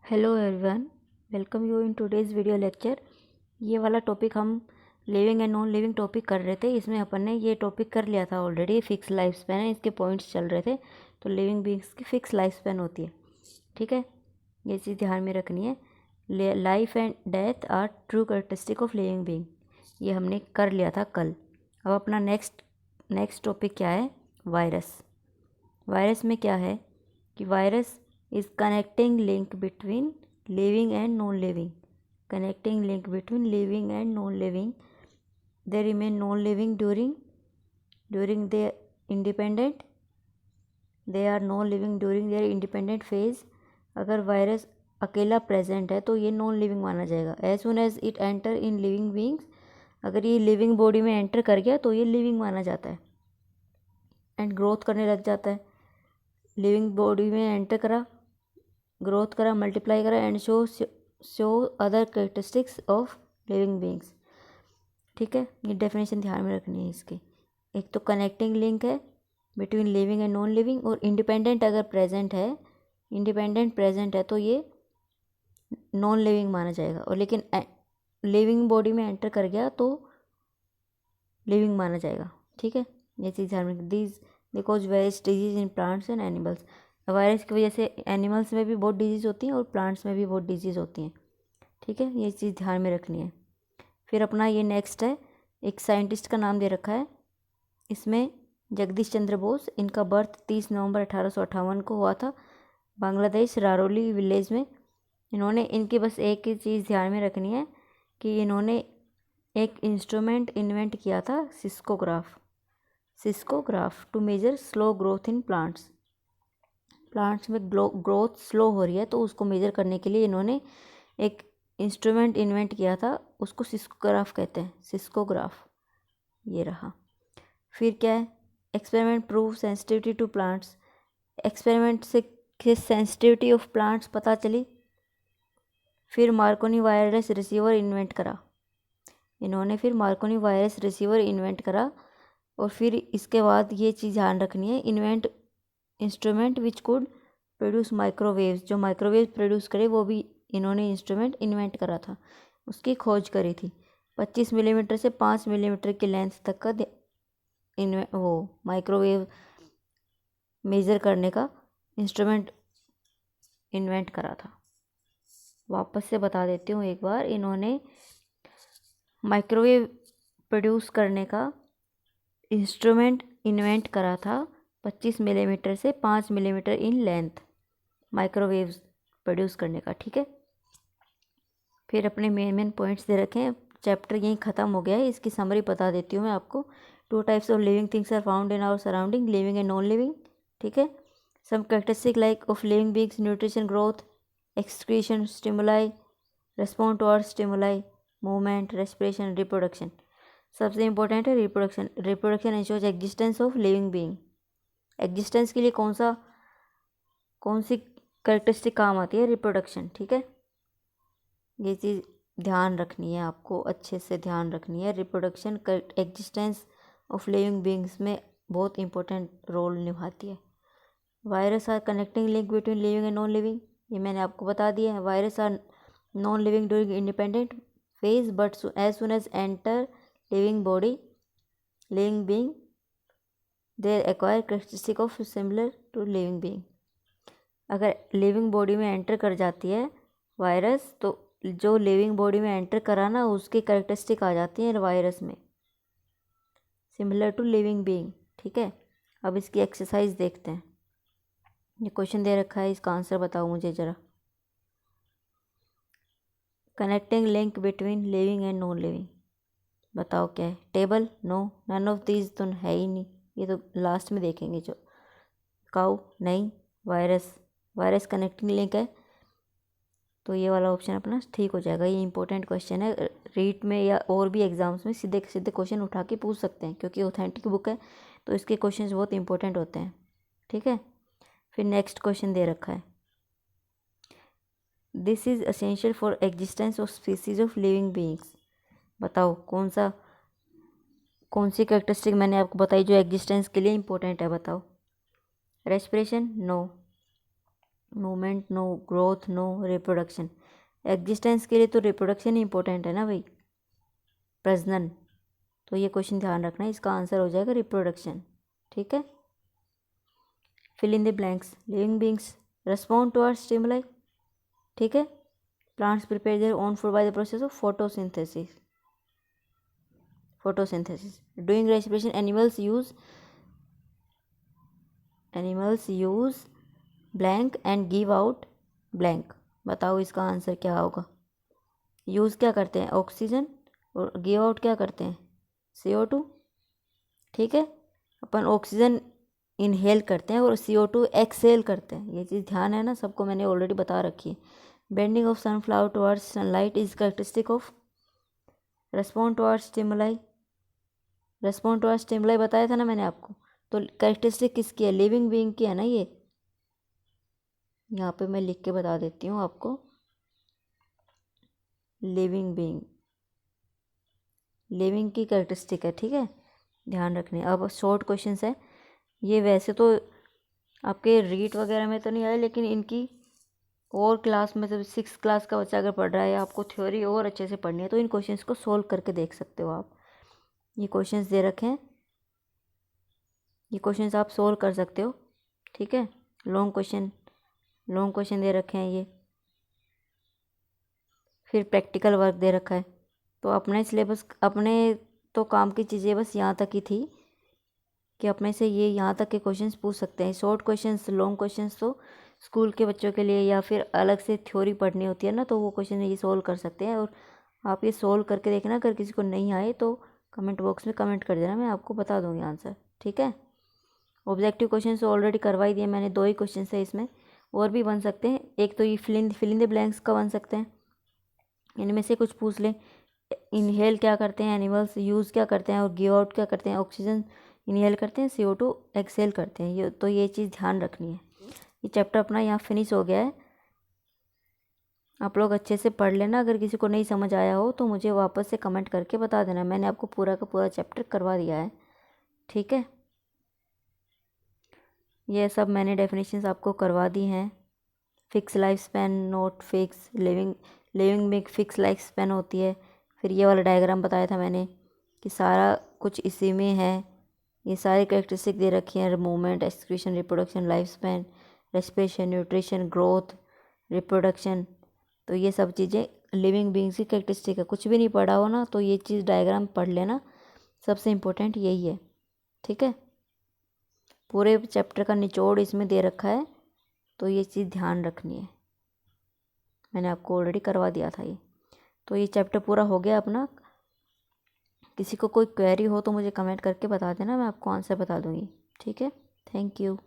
Hello everyone, welcome you in today's video lecture. ये वाला topic हम living and non living topic कर रहे थे। इसमें अपन ने ये टॉपिक कर लिया था ऑलरेडी। फिक्स लाइफ स्पैन है, इसके पॉइंट्स चल रहे थे। तो लिविंग बींग्स की फिक्स लाइफ स्पैन होती है, ठीक है। ये चीज़ ध्यान में रखनी है। Life and death are true characteristic of living being, ये हमने कर लिया था कल। अब अपना नेक्स्ट टॉपिक क्या है? वायरस। वायरस में क्या है कि virus is connecting link between living and non-living. Connecting link between living and non-living. They remain non-living during their independent. They are non-living during their independent phase. अगर virus अकेला present है तो ये non living माना जाएगा। As soon as it enter in living beings, अगर ये living body में एंटर कर गया तो ये लिविंग माना जाता है एंड ग्रोथ करने लग जाता है। लिविंग बॉडी में एंटर करा, ग्रोथ करा, मल्टीप्लाई करा and show other characteristics of living beings, ठीक है। ये डेफिनेशन ध्यान में रखनी है इसकी। एक तो कनेक्टिंग लिंक है between living and non living, और इंडिपेंडेंट अगर प्रेजेंट है तो ये नॉन लिविंग माना जाएगा। और लेकिन लिविंग बॉडी में एंटर कर गया तो लिविंग माना जाएगा, ठीक है। ये चीज़ ध्यान में। These because various disease in plants and animals, virus की वजह से एनिमल्स में भी बहुत डिजीज़ होती हैं और प्लांट्स में भी बहुत डिजीज़ होती हैं, ठीक है। ये चीज़ ध्यान में रखनी है। फिर अपना ये नेक्स्ट है, एक साइंटिस्ट का नाम दे रखा है इसमें, जगदीश चंद्र बोस। इनका बर्थ 30 नवंबर 1858 को हुआ था, बांग्लादेश रारोली विलेज में। इन्होंने, इनकी बस एक ही चीज़ ध्यान में रखनी है कि इन्होंने एक इंस्ट्रूमेंट इन्वेंट किया था, crescograph to measure slow growth in plants में ग्रोथ स्लो हो रही है तो उसको मेजर करने के लिए इन्होंने एक इंस्ट्रूमेंट इन्वेंट किया था, उसको सिस्कोग्राफ कहते हैं, सिस्कोग्राफ। ये रहा। फिर क्या है? Experiment prove sensitivity to plants, experiment से सेंसिटिविटी ऑफ प्लांट्स पता चली। फिर मार्कोनी वायरलेस रिसीवर इन्वेंट करा इन्होंने, फिर मार्कोनी वायरलेस रिसीवर इन्वेंट करा। और फिर इसके बाद ये चीज़ ध्यान रखनी है, invent instrument which could produce microwaves, जो माइक्रोवेव प्रोड्यूस करे वो भी इन्होंने इंस्ट्रूमेंट इन्वेंट करा था, उसकी खोज करी थी। 25 मिलीमीटर से 5 मिलीमीटर की लेंथ तक का वो माइक्रोवेव मेज़र करने का इंस्ट्रूमेंट इन्वेंट करा था। वापस से बता देती हूँ एक बार, इन्होंने माइक्रोवेव प्रोड्यूस करने का इंस्ट्रूमेंट इन्वेंट करा था, 25 मिलीमीटर से 5 millimetre in length microwaves produce करने का, ठीक है। फिर अपने मेन पॉइंट्स दे रखे हैं। चैप्टर यहीं ख़त्म हो गया है, इसकी समरी बता देती हूँ मैं आपको। 2 types of living things are found in our surrounding, living and non living, ठीक है। Some characteristic like of living beings, nutrition, growth, excretion, stimuli, respond towards stimuli, movement, respiration, reproduction. सबसे इंपॉर्टेंट है reproduction. Reproduction ensures existence of living being. Existence के लिए कौन सी characteristic काम आती है? रिप्रोडक्शन, ठीक है। ये चीज़ ध्यान रखनी है, आपको अच्छे से ध्यान रखनी है। Reproduction existence of living beings में बहुत इंपॉर्टेंट रोल निभाती है। Virus are connecting link between living and non living, ये मैंने आपको बता दिया है। Virus are non living during independent phase, but as soon as enter living being, they acquire characteristic of similar to living being। अगर living body में enter कर जाती है वायरस, तो जो लिविंग बॉडी में एंटर करा ना, उसकी कैरेक्टरिस्टिक आ जाती है वायरस में, सिमिलर टू लिविंग बीइंग, ठीक है। अब इसकी एक्सरसाइज देखते हैं। ये क्वेश्चन दे रखा है, इसका आंसर बताओ मुझे ज़रा। Connecting link between living and non living, बताओ क्या है? Table? No, none of these तो है ही नहीं, ये तो लास्ट में देखेंगे। जो काउ? नहीं। वायरस कनेक्टिंग लिंक है, तो ये वाला ऑप्शन अपना ठीक हो जाएगा। ये इंपॉर्टेंट क्वेश्चन है, रीट में या और भी एग्जाम्स में सीधे सीधे क्वेश्चन उठा के पूछ सकते हैं, क्योंकि ऑथेंटिक बुक है तो इसके क्वेश्चन बहुत इंपॉर्टेंट होते हैं, ठीक है। फिर नेक्स्ट क्वेश्चन दे रखा है, this is essential for existence of species of living beings. बताओ कौन सी कैरेक्टरिस्टिक मैंने आपको बताई जो एग्जिस्टेंस के लिए इंपॉर्टेंट है? बताओ। Respiration? No. Movement no, growth no, reproduction. Existence के लिए तो रिप्रोडक्शन ही इंपॉर्टेंट है ना भाई, प्रजनन। तो ये क्वेश्चन ध्यान रखना है, इसका आंसर हो जाएगा रिप्रोडक्शन। ठीक है। Fill in the blanks. Living beings respond to our stimuli. ठीक है। Plants prepare their own food by the process of photosynthesis. Photosynthesis. Doing respiration animals use blank and give out blank. बताओ इसका answer क्या होगा। Use क्या करते हैं, oxygen, और गिव आउट क्या करते हैं, CO2। ठीक है। अपन ऑक्सीजन इनहेल करते हैं और CO2 एक्सहेल करते हैं, ये चीज़ ध्यान है ना सबको, मैंने ऑलरेडी बता रखी है। Bending of sunflower towards sunlight is characteristic of respond towards stimuli. Respond towards stimuli बताया था ना मैंने आपको। तो कैरेक्टरिस्टिक किसकी है, लिविंग बीइंग की है ना ये। यहाँ पे मैं लिख के बता देती हूँ आपको, लिविंग बीइंग, लिविंग की कैरेक्टरिस्टिक है। ठीक है, ध्यान रखने। अब शॉर्ट क्वेश्चंस है ये, वैसे तो आपके रीट वगैरह में तो नहीं आए, लेकिन इनकी और क्लास में, जब 6th क्लास का बच्चा अगर पढ़ रहा है या आपको थ्योरी और अच्छे से पढ़नी है तो इन क्वेश्चंस को सोल्व करके देख सकते हो आप। ये क्वेश्चंस दे रखे हैं, ये क्वेश्चंस आप सोल्व कर सकते हो। ठीक है। लॉन्ग क्वेश्चन दे रखे हैं ये। फिर प्रैक्टिकल वर्क दे रखा है। तो अपने सिलेबस, अपने तो काम की चीज़ें बस यहाँ तक ही थी कि अपने से ये यहाँ तक के क्वेश्चंस पूछ सकते हैं। शॉर्ट क्वेश्चंस, लॉन्ग क्वेश्चंस तो स्कूल के बच्चों के लिए या फिर अलग से थ्योरी पढ़नी होती है ना, तो वो क्वेश्चन ये सोल्व कर सकते हैं। और आप ये सोल्व करके देखना, अगर किसी को नहीं आए तो कमेंट बॉक्स में कमेंट कर देना, मैं आपको बता दूँगी आंसर। ठीक है। ऑब्जेक्टिव क्वेश्चन तो ऑलरेडी करवा ही दिए मैंने, 2 ही क्वेश्चन है इसमें, और भी बन सकते हैं। एक तो ये फिल इन द ब्लैंक्स का बन सकते हैं, इनमें से कुछ पूछ लें। इनहेल क्या करते हैं एनिमल्स, यूज़ क्या करते हैं, और गिव आउट क्या करते हैं, ऑक्सीजन इनहेल करते हैं, CO2 एक्सहेल करते हैं। ये चीज़ ध्यान रखनी है। ये चैप्टर अपना यहाँ फिनिश हो गया है। आप लोग अच्छे से पढ़ लेना, अगर किसी को नहीं समझ आया हो तो मुझे वापस से कमेंट करके बता देना, मैंने आपको पूरा का पूरा चैप्टर करवा दिया है। ठीक है। ये सब मैंने डेफिनेशंस आपको करवा दी हैं। Fix life span, not fix, living में फिक्स लाइफ स्पैन होती है। फिर ये वाला डायग्राम बताया था मैंने कि सारा कुछ इसी में है। ये सारी कैरेक्टरिस्टिक दे रखी हैं, movement, excretion, reproduction, life span, respiration, nutrition, growth, reproduction. तो ये सब चीज़ें लिविंग बीइंग्स की कैरेक्टरिस्टिक है। कुछ भी नहीं पढ़ा हो ना तो ये चीज़ डायग्राम पढ़ लेना, सबसे इम्पोर्टेंट यही है। ठीक है। पूरे चैप्टर का निचोड़ इसमें दे रखा है, तो ये चीज़ ध्यान रखनी है। मैंने आपको ऑलरेडी करवा दिया था ये। तो ये चैप्टर पूरा हो गया अपना। किसी को कोई क्वेरी हो तो मुझे कमेंट करके बता देना, मैं आपको आंसर बता दूँगी। ठीक है। Thank you.